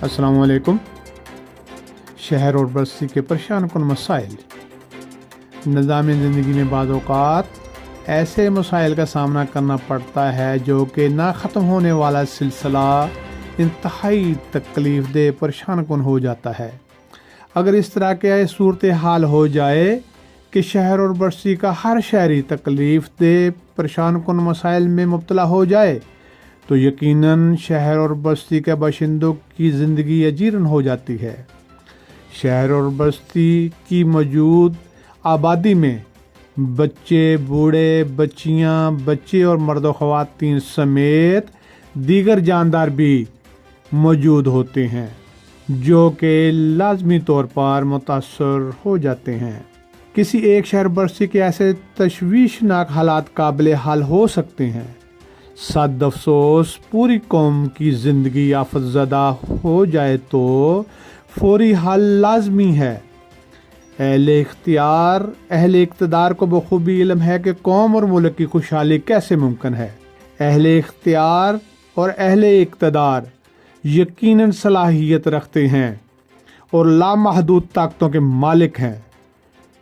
السلام علیکم۔ شہر اور بستی کے پریشان کن مسائل۔ نظام زندگی میں بعض اوقات ایسے مسائل کا سامنا کرنا پڑتا ہے جو کہ نہ ختم ہونے والا سلسلہ انتہائی تکلیف دہ پریشان کن ہو جاتا ہے۔ اگر اس طرح کے صورتحال ہو جائے کہ شہر اور بستی کا ہر شہری تکلیف دہ پریشان کن مسائل میں مبتلا ہو جائے تو یقیناً شہر اور بستی کے باشندوں کی زندگی اجیرن ہو جاتی ہے۔ شہر اور بستی کی موجود آبادی میں بچے، بوڑھے، بچیاں، بچے اور مرد و خواتین سمیت دیگر جاندار بھی موجود ہوتے ہیں جو کہ لازمی طور پر متاثر ہو جاتے ہیں۔ کسی ایک شہر بستی کے ایسے تشویشناک حالات قابل حل ہو سکتے ہیں۔ صد افسوس پوری قوم کی زندگی آفت زدہ ہو جائے تو فوری حل لازمی ہے۔ اہل اقتدار کو بخوبی علم ہے کہ قوم اور ملک کی خوشحالی کیسے ممکن ہے۔ اہل اختیار اور اہل اقتدار یقیناً صلاحیت رکھتے ہیں اور لامحدود طاقتوں کے مالک ہیں۔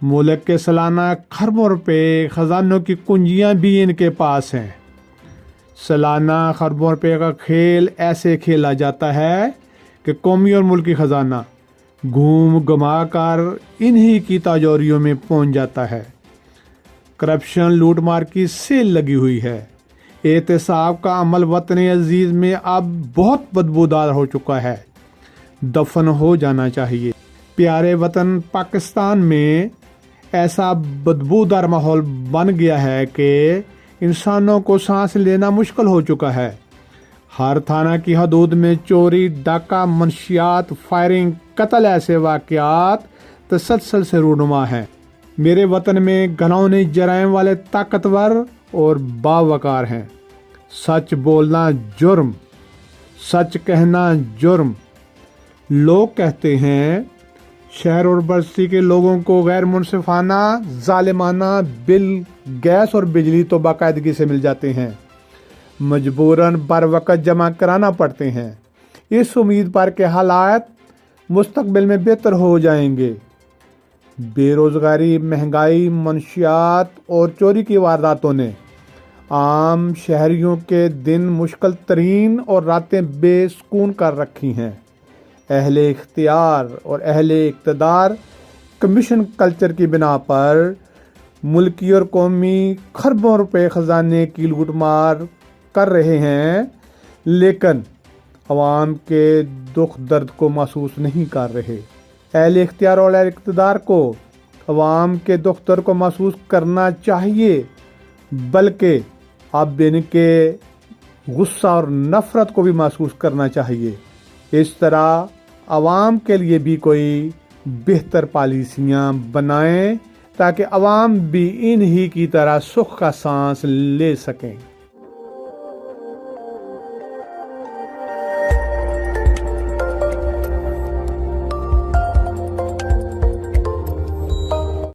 ملک کے سالانہ کھربوں روپے خزانوں کی کنجیاں بھی ان کے پاس ہیں۔ سالانہ خربوں روپے کا کھیل ایسے کھیلا جاتا ہے کہ قومی اور ملکی خزانہ گھوم گما کر انہی کی تاجوریوں میں پہنچ جاتا ہے۔ کرپشن لوٹ مار کی سیل لگی ہوئی ہے۔ احتساب کا عمل وطن عزیز میں اب بہت بدبودار ہو چکا ہے، دفن ہو جانا چاہیے۔ پیارے وطن پاکستان میں ایسا بدبودار ماحول بن گیا ہے کہ انسانوں کو سانس لینا مشکل ہو چکا ہے۔ ہر تھانہ کی حدود میں چوری، ڈاکہ، منشیات، فائرنگ، قتل ایسے واقعات تسلسل سے رونما ہیں۔ میرے وطن میں گھناؤنے جرائم والے طاقتور اور باوقار ہیں۔ سچ بولنا جرم، سچ کہنا جرم۔ لوگ کہتے ہیں شہر اور بستی کے لوگوں کو غیر منصفانہ، ظالمانہ بل، گیس اور بجلی تو باقاعدگی سے مل جاتے ہیں، مجبوراً بر وقت جمع کرانا پڑتے ہیں، اس امید پر کہ حالات مستقبل میں بہتر ہو جائیں گے۔ بے روزگاری، مہنگائی، منشیات اور چوری کی وارداتوں نے عام شہریوں کے دن مشکل ترین اور راتیں بے سکون کر رکھی ہیں۔ اہل اختیار اور اہل اقتدار کمیشن کلچر کی بنا پر ملکی اور قومی کھربوں روپے خزانے کی لوٹ مار کر رہے ہیں، لیکن عوام کے دکھ درد کو محسوس نہیں کر رہے۔ اہل اختیار اور اہل اقتدار کو عوام کے دکھ درد کو محسوس کرنا چاہیے، بلکہ اب ان کے غصہ اور نفرت کو بھی محسوس کرنا چاہیے۔ اس طرح عوام کے لیے بھی کوئی بہتر پالیسیاں بنائیں تاکہ عوام بھی انہی کی طرح سکھ کا سانس لے سکیں۔